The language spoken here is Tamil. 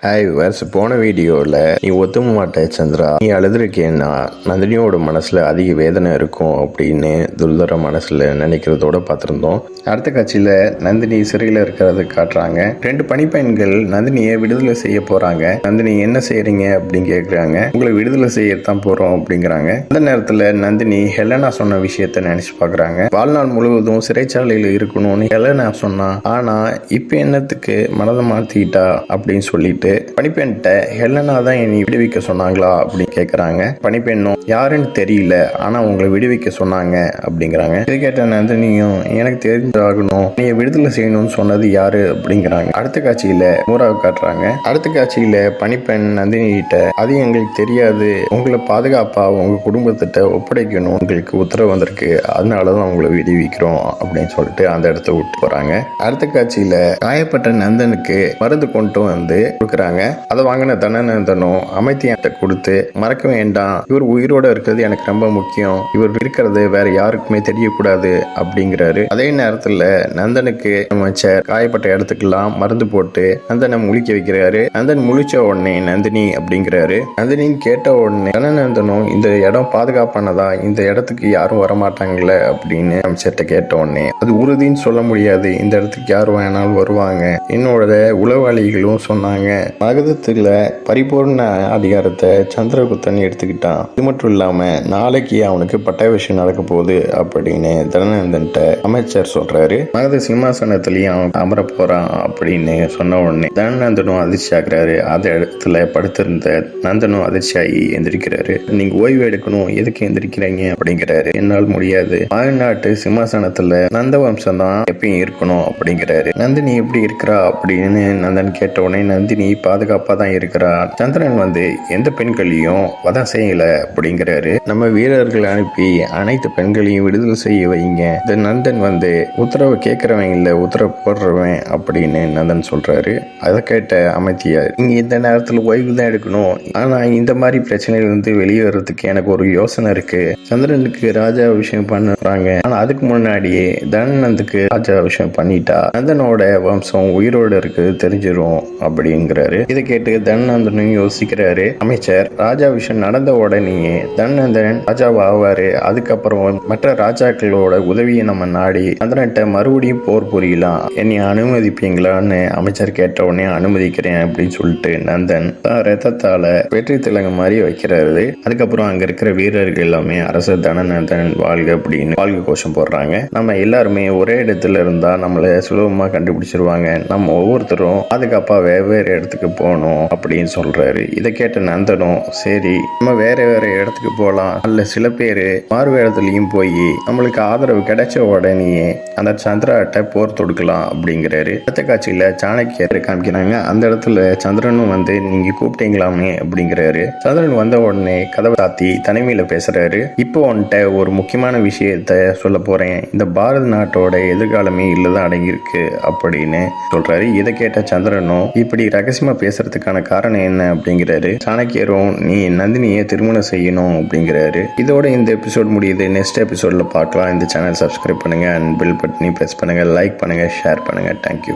ஹாய் விவர்ஸ், போன வீடியோவில் நீ ஒத்துக்க மாட்டே சந்திரா, நீ அழுதுருக்கேன்னா நந்தினியோட மனசில் அதிக வேதனை இருக்கும் அப்படின்னு துல்தர மனசில் நினைக்கிறதோட பார்த்துருந்தோம். அடுத்த காட்சியில் நந்தினி சிறையில் இருக்கிறத காட்டுறாங்க. 2 பணிப்பெண்கள் நந்தினியை விடுதலை செய்ய போகிறாங்க. நந்தினி என்ன செய்கிறீங்க அப்படின்னு கேட்குறாங்க. உங்களை விடுதலை செய்யத்தான் போகிறோம் அப்படிங்கிறாங்க. அந்த நேரத்தில் நந்தினி ஹெலனா சொன்ன விஷயத்த நினச்சி பார்க்குறாங்க. வாழ்நாள் முழுவதும் சிறைச்சாலையில் இருக்கணும்னு ஹெலனா சொன்னா, ஆனால் இப்போ என்னத்துக்கு மனதை மாற்றிக்கிட்டா அப்படின்னு சொல்லிட்டு பணிப்பெண்கிட்ட ஹெலனா தான் என்னை விடுவிக்க சொன்னாங்களா அப்படின்னு கேட்குறாங்க. பணிப்பெண்ணும் யாருன்னு தெரியல, ஆனால் உங்களை விடுவிக்க சொன்னாங்க அப்படிங்கிறாங்க. இதை கேட்ட நந்தினியும் எனக்கு தெரிஞ்சாகணும், நீ விடுதலை செய்யணும்னு சொன்னது யாரு அப்படிங்கிறாங்க. அடுத்த காட்சியில மூராவை காட்டுறாங்க. அடுத்த காட்சியில பணிப்பெண் நந்தினி கிட்ட அது எங்களுக்கு தெரியாது, உங்களை பாதுகாப்பா உங்க குடும்பத்திட்ட ஒப்படைக்கணும் உங்களுக்கு உத்தரவு வந்திருக்கு, அதனாலதான் உங்களை விடுவிக்கிறோம் அப்படின்னு சொல்லிட்டு அந்த இடத்த விட்டு போறாங்க. அடுத்த காட்சியில காயப்பட்ட நந்தனுக்கு மருந்து கொண்டு வந்து கொடுக்குறாங்க. அதை வாங்கின தனநந்தனும் அமைதியாட்ட கொடுத்து, மறக்க வேண்டாம், இவர் உயிரோட இருக்கிறது எனக்கு ரொம்ப முக்கியம், இவர் இருக்கிறது வேற யாருக்குமே தெரியக்கூடாது அப்படிங்கிறாரு. அதே நேரத்துல நந்தனுக்கு அமைச்சர் காயப்பட்ட இடத்துக்கெல்லாம் மருந்து போட்டு நந்தனை முழிக்க வைக்கிறாரு. நந்தன் முழிச்ச உடனே நந்தினி அப்படிங்கிறாரு. நந்தினின்னு கேட்ட உடனே தனநந்தனும் இந்த இடம் பாதுகாப்பானதா, இந்த இடத்துக்கு யாரும் வரமாட்டாங்களே அப்படின்னு அமைச்சர்கிட்ட கேட்ட உடனே அது உறுதின்னு சொல்ல முடியாது, இந்த இடத்துக்கு யார் வேணாலும் வருவாங்க, என்னோட உளவாளிகளும் சொன்னாங்க, மகதத்துல பரிபூர்ண அதிகாரத்தை சந்திரகுப்தன் எடுத்துக்கிட்டான், இது மட்டும் இல்லாம நாளைக்கு அவனுக்கு பட்டாபிஷேகம் நடக்க போகுது அப்படின்னு தனநந்தன்ட்ட அமைச்சர் சொல்றாரு. மகத சிம்மாசனத்திலையும் அவன் அமர போறான் அப்படின்னு சொன்ன உடனே தனநந்தனும் அதிர்ச்சி ஆகிறாரு. அந்த இடத்துல படுத்திருந்த நந்தனும் அதிர்ச்சியாகி எந்திரிக்கிறாரு. நீங்க ஓய்வு எடுக்கணும், எதுக்கு எந்திரிக்கிறீங்க அப்படிங்கிறாரு. என்னால் முடியாது, மகநாட்டு சிம்மாசனத்துல நந்த வம்சம் தான் எப்பயும் இருக்கணும் அப்படிங்கிறாரு. நந்தினி எப்படி இருக்கிறா அப்படின்னு நந்தன் கேட்ட உடனே நந்தினி பாதுகாப்பா தான் இருக்கிறா, சந்திரன் எந்த பெண்களையும் வதம் செய்யல அப்படிங்கிறாரு. நம்ம வீரர்களை அனுப்பி அனைத்து பெண்களையும் விடுதலை செய்ய வைங்க, இந்த நந்தன் உத்தரவு கேட்கிறவன் இல்ல உத்தரவு போடுறவன் அப்படின்னு நந்தன் சொல்றாரு. அதை கேட்ட அமைதியார், நீங்க இந்த நேரத்துல ஓய்வு தான் எடுக்கணும், ஆனா இந்த மாதிரி பிரச்சனையிலிருந்து வெளியே வர்றதுக்கு எனக்கு ஒரு யோசனை இருக்கு, சந்திரனுக்கு ராஜா விஷயம் பண்ணுறாங்க, ஆனா அதுக்கு முன்னாடியே தனநந்துக்கு ராஜா விஷயம் பண்ணிட்டா நந்தனோட வம்சம் உயிரோடு இருக்கு தெரிஞ்சிடும் அப்படிங்கிறாரு. இதை கேட்டு தனநந்தனும் யோசிக்கிறாரு. அமைச்சர் ராஜா விஷயம் நடந்த உடனேயே தனநந்தன் ராஜாவா ஆவாரு, அதுக்கப்புறம் மற்ற ராஜாக்களோட உதவியை நம்ம நாடி சந்திரன்ட்ட மறுபடியும் போர் புரியலாம், என்னை அனுமதிப்பீங்களான்னு அமைச்சர் கேட்ட உடனே அனுமதிக்கிறேன் அப்படின்னு சொல்லிட்டு நந்தன் ரத்தத்தால வெற்றி திலங்க மாதிரி வைக்கிறாரு. அதுக்கப்புறம் அங்க இருக்கிற வீரர்கள் எல்லாமே அரசர் தனநந்தன் வாழ்க அப்படின்னு வாழ்க கோஷம் போடுறாங்க. நம்ம எல்லாருமே ஒரே இடத்துல இருந்தா நம்மள சுலபமா கண்டுபிடிச்சிருவாங்க, நம்ம ஒவ்வொருத்தரும் பாதுகாப்பா வெவ்வேறு இடத்துக்கு போகணும் அப்படின்னு சொல்றாரு. இதை கேட்ட நந்தனும் சரி நம்ம வேற வேற இடத்துக்கு போகலாம், அல்ல சில பேரு மாறு இடத்துலயும் போய் நம்மளுக்கு ஆதரவு கிடைச்ச உடனே அந்த சந்திராட்ட போர் தொடுக்கலாம் அப்படிங்கிறாரு. அடுத்த காட்சியில சாணக்கியர் காமிக்கிறாங்க. அந்த இடத்துல சந்திரனும் நீங்க கூப்பிட்டீங்களாமே அப்படிங்கிறாரு. சந்திரன் வந்த உடனே கதவை தாத்தி தனிமையில பேசுறாரு. இப்போ ஒரு முக்கியமான விஷயத்த சொல்ல போறேன், இந்த பாரத நாட்டோட எதிர்காலமே இல்லதான் அடங்கியிருக்கு அப்படின்னு சொல்றாரு. இதை கேட்ட சந்திரனும் இப்படி ரகசியமா பேசுறதுக்கான காரணம் என்ன அப்படிங்கிறாரு. சாணக்கியரும் நீ நந்தினியை திருமணம் செய்யணும் அப்படிங்கிறாரு. இதோட இந்த எபிசோட் முடியுது. நெக்ஸ்ட் எபிசோட்ல பார்க்கலாம். இந்த சேனல் சப்ஸ்கிரைப் பண்ணுங்க அண்ட் பெல் பட்டனை பிரஸ் பண்ணுங்க, லைக் பண்ணுங்க, ஷேர் பண்ணுங்க. தேங்க்யூ.